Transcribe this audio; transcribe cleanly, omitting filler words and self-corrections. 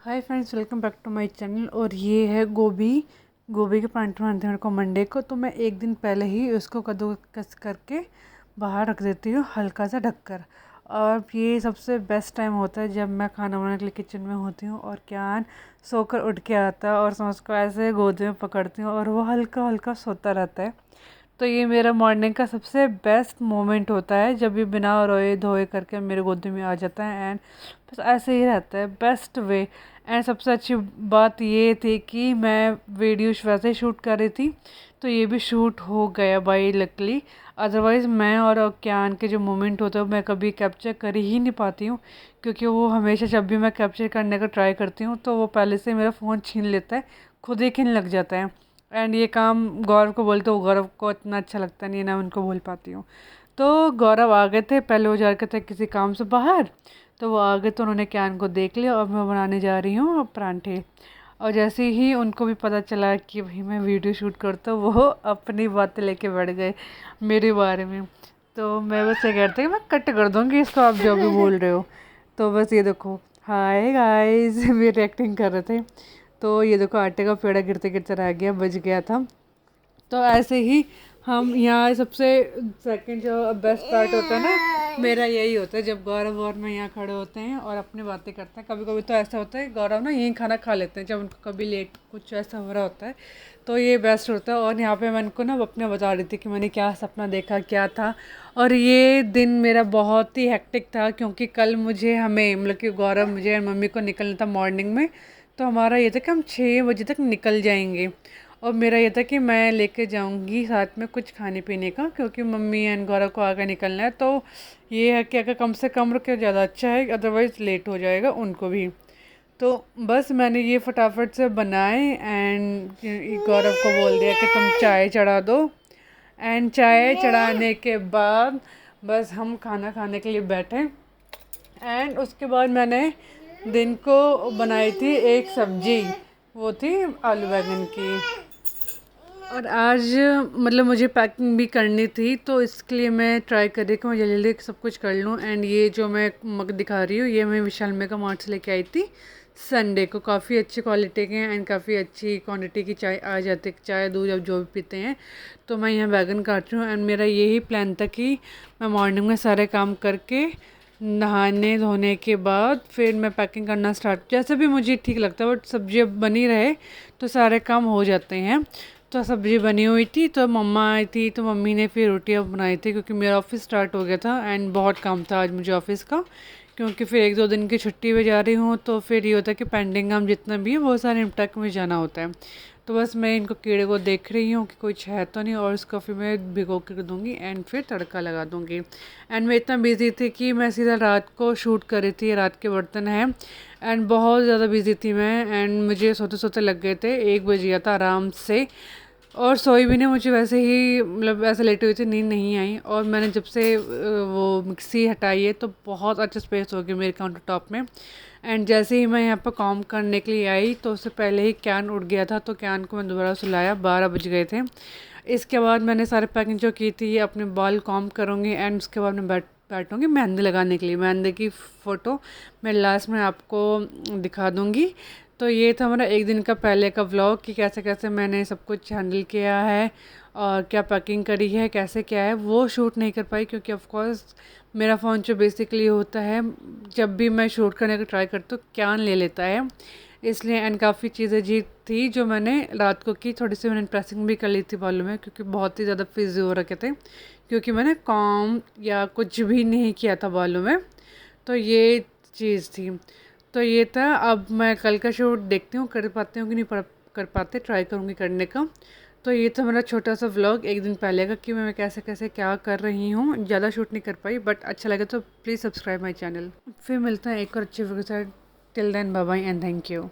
Hi friends, welcome back to my channel. और ये है गोभी के परांठे बनाते हैं मेरे को मंडे को। तो मैं एक दिन पहले ही उसको कद्दूकस करके बाहर रख देती हूँ, हल्का सा ढककर। और ये सबसे बेस्ट टाइम होता है जब मैं खाना बनाने के लिए किचन में होती हूँ और क्यान सोकर उठ के आता है और मैं उसको ऐसे गोद में पकड़ती हूँ और वो हल्का हल्का सोता रहता है। तो ये मेरा मॉर्निंग का सबसे बेस्ट मोमेंट होता है जब ये बिना रोए धोए करके मेरे गोदी में आ जाता है। एंड बस ऐसे ही रहता है, बेस्ट वे। एंड सबसे अच्छी बात ये थी कि मैं वीडियो वैसे ही शूट कर रही थी, तो ये भी शूट हो गया बाई लकली। अदरवाइज़ मैं और क्यान के जो मोमेंट होते हैं मैं कभी कैप्चर कर ही नहीं पाती हूँ, क्योंकि वो हमेशा जब भी मैं कैप्चर करने का ट्राई करती हूँ तो वो पहले से मेरा फ़ोन छीन लेता है, खुद ही खींचने लग जाता है। एंड ये काम गौरव को बोलते हो, गौरव को इतना अच्छा लगता नहीं है, ना उनको बोल पाती हूँ। तो गौरव आ गए थे, पहले वो जा रखे थे किसी काम से बाहर, तो वो आ गए तो उन्होंने क्यान को देख लिया और मैं बनाने जा रही हूँ परांठे। और जैसे ही उनको भी पता चला कि भाई मैं वीडियो शूट करता हूँ, वो अपनी बातें लेके बैठ गए मेरे बारे में। तो मैं बस ये कहते कि मैं कट कर दूँगी इसको, आप जो भी बोल रहे हो। तो बस ये देखो, हाय गाइस मेरी एक्टिंग कर रहे थे। तो ये देखो आटे का पेड़ा गिरते गिरते रह गया, बच गया था। तो ऐसे ही हम यहाँ सबसे सेकंड जो बेस्ट पार्ट होता है ना मेरा, यही होता है जब गौरव और मैं यहाँ खड़े होते हैं और अपनी बातें करते हैं। कभी कभी तो ऐसा होता है गौरव ना यहीं खाना खा लेते हैं जब उनको कभी लेट कुछ ऐसा हो रहा होता है, तो ये बेस्ट होता है। और यहाँ पे मैं उनको ना अपने बता रही थी कि मैंने क्या सपना देखा, क्या था। और ये दिन मेरा बहुत ही हेक्टिक था, क्योंकि कल मुझे हमें मतलब कि गौरव मुझे और मम्मी को निकलना था मॉर्निंग में। तो हमारा ये था कि हम 6 बजे तक निकल जाएंगे। और मेरा ये था कि मैं लेके जाऊंगी साथ में कुछ खाने पीने का, क्योंकि मम्मी एंड गौरव को आगे निकलना है। तो ये है कि अगर कम से कम रुके ज़्यादा अच्छा है, अदरवाइज़ लेट हो जाएगा उनको भी। तो बस मैंने ये फटाफट से बनाए एंड गौरव को बोल दिया कि तुम चाय चढ़ा दो। एंड चाय चढ़ाने के बाद बस हम खाना खाने के लिए बैठे। एंड उसके बाद मैंने दिन को बनाई थी एक सब्जी, वो थी आलू बैंगन की। और आज मतलब मुझे पैकिंग भी करनी थी, तो इसके लिए मैं ट्राई कर रही कि मैं जल्दी जल्दी सब कुछ कर लूँ। एंड ये जो मैं मग दिखा रही हूँ ये मैं विशाल मेगा मार्ट से लेके आई थी संडे को। काफ़ी अच्छी क्वालिटी के हैं एंड काफ़ी अच्छी क्वांटिटी की चाय आ जाती है, चाय दूध जब जो भी पीते हैं। तो मैं यहाँ बैगन काट रही हूँ एंड मेरा यही प्लान था कि मैं मॉर्निंग में सारे काम करके नहाने धोने के बाद फिर मैं पैकिंग करना स्टार्ट, जैसे भी मुझे ठीक लगता है, बट सब्जी अब बनी रहे तो सारे काम हो जाते हैं। तो सब्ज़ी बनी हुई थी, तो मम्मा आई थी तो मम्मी ने फिर रोटियां बनाई थी, क्योंकि मेरा ऑफिस स्टार्ट हो गया था एंड बहुत काम था आज मुझे ऑफिस का। क्योंकि फिर 1-2 दिन की छुट्टी पे जा रही हूँ, तो फिर ये होता है कि पेंडिंग काम जितना भी है वो सारे निपटा के मुझे जाना होता है। तो बस मैं इनको कीड़े को देख रही हूँ कि कुछ है तो नहीं, और उसको फिर मैं भिगो कर दूँगी एंड फिर तड़का लगा दूँगी। एंड मैं इतना बिज़ी थी कि मैं सीधा रात को शूट कर रही थी, रात के बर्तन हैं। एंड बहुत ज़्यादा बिज़ी थी मैं, एंड मुझे सोते सोते लग गए थे 1 बज गया था आराम से। और सोई भी नहीं, मुझे वैसे ही मतलब ऐसे लेटी हुई थी, नींद नहीं आई। और मैंने जब से वो मिक्सी हटाई है तो बहुत अच्छा स्पेस हो गया मेरे काउंटर टॉप में। एंड जैसे ही मैं यहाँ पर काम करने के लिए आई तो उससे पहले ही कैन उठ गया था, तो कैन को मैं दोबारा सुलाया, 12 बज गए थे। इसके बाद मैंने सारे पैकिंग जो की थी अपने बाल कॉम करूँगी एंड उसके बाद मैं बैठूँगी मेहंदी लगाने के लिए। मेहंदी की फ़ोटो मैं लास्ट में आपको दिखा दूँगी। तो ये था हमारा एक दिन का पहले का व्लॉग कि कैसे कैसे मैंने सब कुछ हैंडल किया है और क्या पैकिंग करी है, कैसे क्या है। वो शूट नहीं कर पाई क्योंकि ऑफ कोर्स मेरा फ़ोन जो बेसिकली होता है जब भी मैं शूट करने का ट्राई करती हूँ क्या ले लेता है, इसलिए। एंड काफ़ी चीज़ें जी थी जो मैंने रात को की, थोड़ी सी मैंने ड्रेसिंग भी कर ली थी बालों में, क्योंकि बहुत ही ज़्यादा फिज़ी हो रखे थे, क्योंकि मैंने कॉम या कुछ भी नहीं किया था बालों में। तो ये चीज़ थी। तो ये था, अब मैं कल का शूट देखती हूँ कर पाती हूँ कि नहीं कर पाते, ट्राई करूँगी करने का। तो ये था मेरा छोटा सा व्लॉग एक दिन पहले का कि मैं कैसे कैसे क्या कर रही हूँ। ज़्यादा शूट नहीं कर पाई, बट अच्छा लगे तो प्लीज़ सब्सक्राइब माई चैनल। फिर मिलते हैं एक और अच्छी वीडियो के साथ। Till then bye bye and thank you.